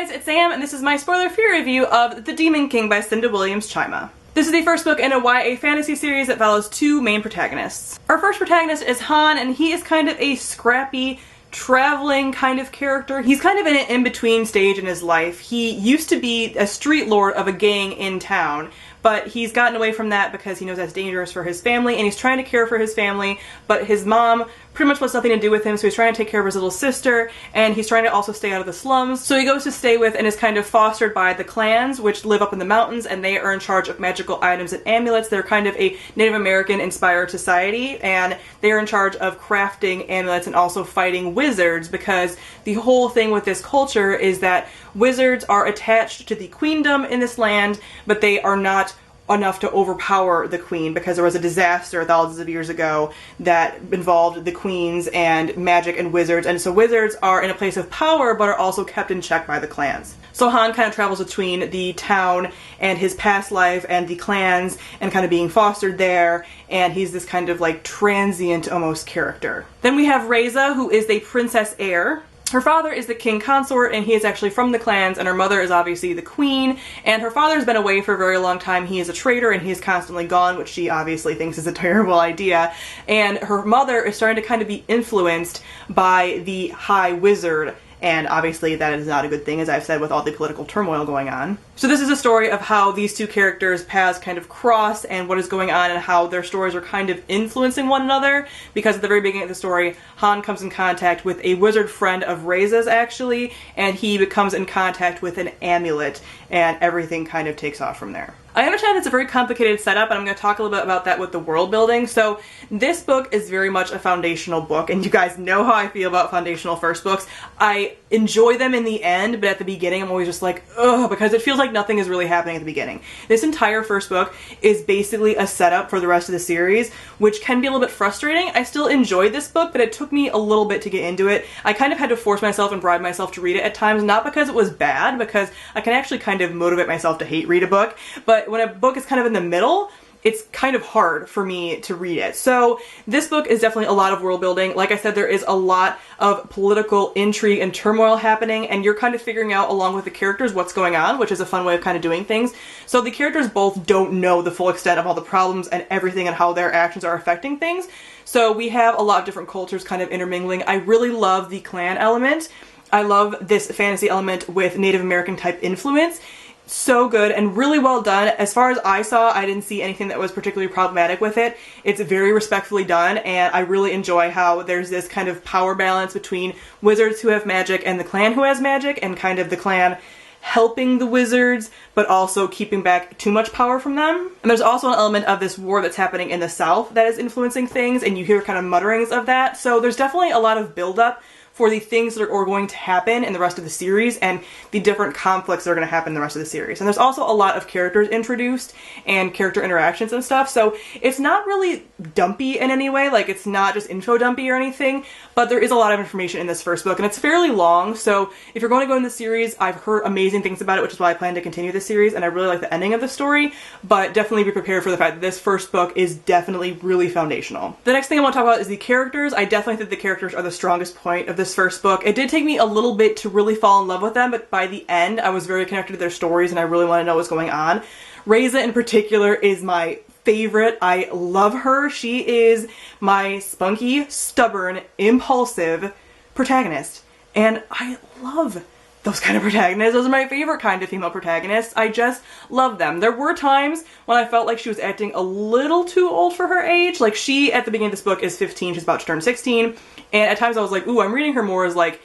guys, it's Sam, and this is my spoiler-free review of The Demon King by Cinda Williams-Chima. This is the first book in a YA fantasy series that follows two main protagonists. Our first protagonist is Han, and he is kind of a scrappy, traveling kind of character. He's kind of in an in-between stage in his life. He used to be a street lord of a gang in town, but he's gotten away from that because he knows that's dangerous for his family, and he's trying to care for his family, but his mom pretty much wants nothing to do with him, so he's trying to take care of his little sister, and he's trying to also stay out of the slums. So he goes to stay with and is kind of fostered by the clans, which live up in the mountains, and they are in charge of magical items and amulets. They're kind of a Native American inspired society, and they're in charge of crafting amulets and also fighting wizards, because the whole thing with this culture is that wizards are attached to the queendom in this land, but they are not enough to overpower the queen, because there was a disaster thousands of years ago that involved the queens and magic and wizards, and so wizards are in a place of power but are also kept in check by the clans. So Han kind of travels between the town and his past life and the clans and kind of being fostered there, and he's this kind of like transient almost character. Then we have Reza, who is the princess heir. Her father is the king consort, and he is actually from the clans, and her mother is obviously the queen, and her father's been away for a very long time. He is a traitor, and he is constantly gone, which she obviously thinks is a terrible idea, and her mother is starting to kind of be influenced by the High Wizard, and obviously that is not a good thing, as I've said, with all the political turmoil going on. So this is a story of how these two characters' paths kind of cross and what is going on and how their stories are kind of influencing one another, because at the very beginning of the story, Han comes in contact with a wizard friend of Reza's actually, and he becomes in contact with an amulet, and everything kind of takes off from there. I understand it's a very complicated setup, and I'm going to talk a little bit about that with the world building. So this book is very much a foundational book, and you guys know how I feel about foundational first books. I enjoy them in the end, but at the beginning I'm always just like, ugh, because it feels like nothing is really happening at the beginning. This entire first book is basically a setup for the rest of the series, which can be a little bit frustrating. I still enjoyed this book, but it took me a little bit to get into it. I kind of had to force myself and bribe myself to read it at times, not because it was bad, because I can actually kind of motivate myself to hate read a book, but when a book is kind of in the middle, it's kind of hard for me to read it. So this book is definitely a lot of world building. Like I said, there is a lot of political intrigue and turmoil happening, and you're kind of figuring out along with the characters what's going on, which is a fun way of kind of doing things. So the characters both don't know the full extent of all the problems and everything and how their actions are affecting things. So we have a lot of different cultures kind of intermingling. I really love the clan element. I love this fantasy element with Native American type influence. So good and really well done. As far as I saw, I didn't see anything that was particularly problematic with it. It's very respectfully done, and I really enjoy how there's this kind of power balance between wizards who have magic and the clan who has magic, and kind of the clan helping the wizards, but also keeping back too much power from them. And there's also an element of this war that's happening in the South that is influencing things, and you hear kind of mutterings of that. So there's definitely a lot of build-up for the things that are going to happen in the rest of the series and the different conflicts that are going to happen in the rest of the series. And there's also a lot of characters introduced and character interactions and stuff, so it's not really dumpy in any way, like it's not just info dumpy or anything, but there is a lot of information in this first book, and it's fairly long, so if you're going to go in the series, I've heard amazing things about it, which is why I plan to continue the series, and I really like the ending of the story, but definitely be prepared for the fact that this first book is definitely really foundational. The next thing I want to talk about is the characters. I definitely think the characters are the strongest point of this first book. It did take me a little bit to really fall in love with them, but by the end I was very connected to their stories and I really want to know what's going on. Reza in particular is my favorite. I love her. She is my spunky, stubborn, impulsive protagonist, and I love those kind of protagonists. Those are my favorite kind of female protagonists. I just love them. There were times when I felt like she was acting a little too old for her age. Like, she, at the beginning of this book, is 15. She's about to turn 16. And at times I was like, ooh, I'm reading her more as like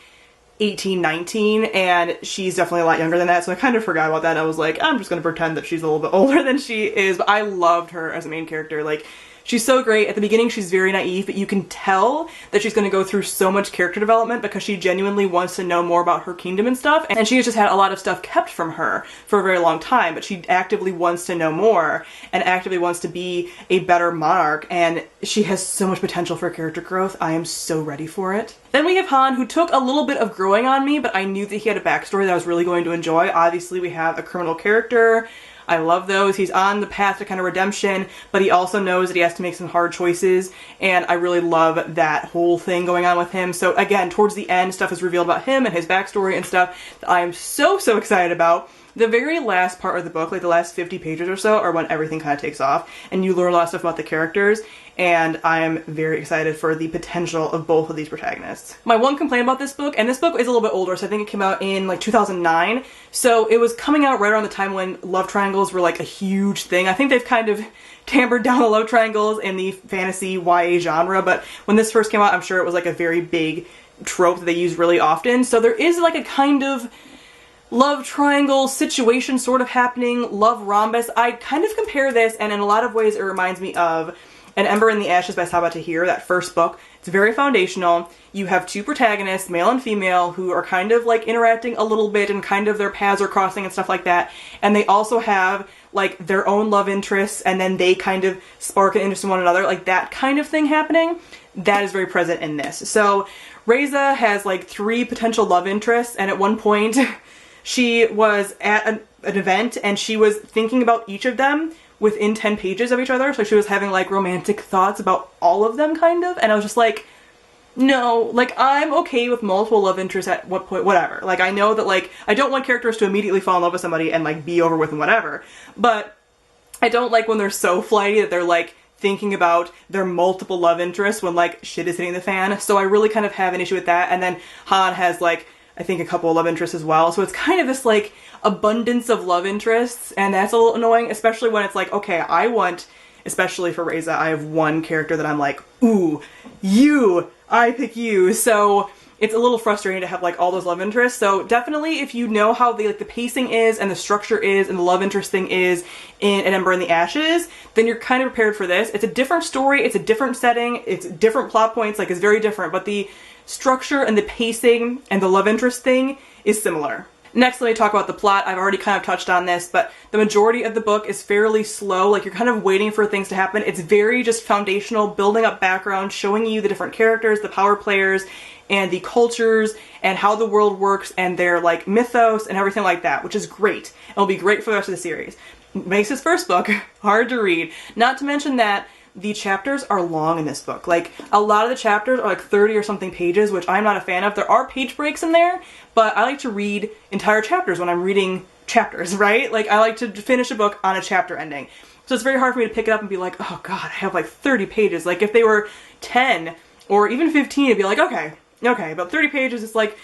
18, 19, and she's definitely a lot younger than that, so I kind of forgot about that. I was like, I'm just gonna pretend that she's a little bit older than she is, but I loved her as a main character. Like, she's so great. At the beginning, she's very naive, but you can tell that she's going to go through so much character development because she genuinely wants to know more about her kingdom and stuff. And she has just had a lot of stuff kept from her for a very long time, but she actively wants to know more and actively wants to be a better monarch. And she has so much potential for character growth. I am so ready for it. Then we have Han, who took a little bit of growing on me, but I knew that he had a backstory that I was really going to enjoy. Obviously, we have a criminal character. I love those. He's on the path to kind of redemption, but he also knows that he has to make some hard choices, and I really love that whole thing going on with him. So again, towards the end, stuff is revealed about him and his backstory and stuff that I am so excited about. The very last part of the book, like the last 50 pages or so, are when everything kind of takes off and you learn a lot of stuff about the characters, and I am very excited for the potential of both of these protagonists. My one complaint about this book, and this book is a little bit older, so I think it came out in like 2009, so it was coming out right around the time when love triangles were like a huge thing. I think they've kind of tampered down the love triangles in the fantasy YA genre, but when this first came out, I'm sure it was like a very big trope that they use really often. So there is like a kind of love triangle situation sort of happening, love rhombus. I kind of compare this, and in a lot of ways it reminds me of An Ember in the Ashes by Sabaa Tahir, that first book. It's very foundational. You have two protagonists, male and female, who are kind of like interacting a little bit and kind of their paths are crossing and stuff like that. And they also have like their own love interests, and then they kind of spark an interest in one another, like that kind of thing happening. That is very present in this. So Reza has like 3 potential love interests, and at one point she was at an event and she was thinking about each of them within 10 pages of each other. So she was having like romantic thoughts about all of them kind of. And I was just like, no, like I'm okay with multiple love interests at what point, whatever. Like I know that like, I don't want characters to immediately fall in love with somebody and like be over with and whatever. But I don't like when they're so flighty that they're like thinking about their multiple love interests when like shit is hitting the fan. So I really kind of have an issue with that. And then Han has like, I think a couple of love interests as well. So it's kind of this like abundance of love interests, and that's a little annoying, especially when it's like, okay, I want, especially for Reza, I have one character that I'm like, ooh, you, I pick you. So it's a little frustrating to have like all those love interests. So definitely if you know how the pacing is and the structure is and the love interest thing is in An Ember in the Ashes, then you're kind of prepared for this. It's a different story, it's a different setting, it's different plot points, like it's very different, but the structure and the pacing and the love interest thing is similar. Next, let me talk about the plot. I've already kind of touched on this, but the majority of the book is fairly slow. Like you're kind of waiting for things to happen. It's very just foundational, building up background, showing you the different characters, the power players, and the cultures, and how the world works, and their like mythos and everything like that, which is great. It'll be great for the rest of the series. Makes this first book hard to read. Not to mention that the chapters are long in this book. Like, a lot of the chapters are like 30 or something pages, which I'm not a fan of. There are page breaks in there, but I like to read entire chapters when I'm reading chapters, right? Like, I like to finish a book on a chapter ending. So it's very hard for me to pick it up and be like, oh god, I have like 30 pages. Like, if they were 10 or even 15, it'd be like, okay, but 30 pages is like,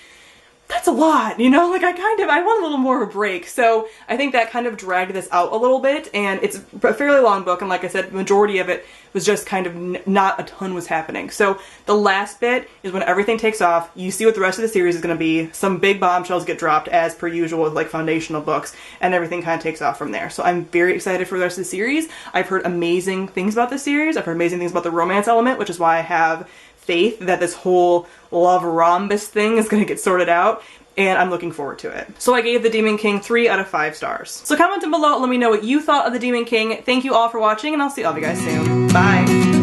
that's a lot, you know? Like, I want a little more of a break. So I think that kind of dragged this out a little bit, and it's a fairly long book, and like I said, the majority of it was just kind of not a ton was happening. So the last bit is when everything takes off. You see what the rest of the series is going to be. Some big bombshells get dropped as per usual with like foundational books, and everything kind of takes off from there. So I'm very excited for the rest of the series. I've heard amazing things about this series. I've heard amazing things about the romance element, which is why I have faith that this whole love rhombus thing is going to get sorted out, and I'm looking forward to it. So I gave The Demon King 3 out of 5 stars. So comment down below, let me know what you thought of The Demon King. Thank you all for watching, and I'll see all of you guys soon. Bye!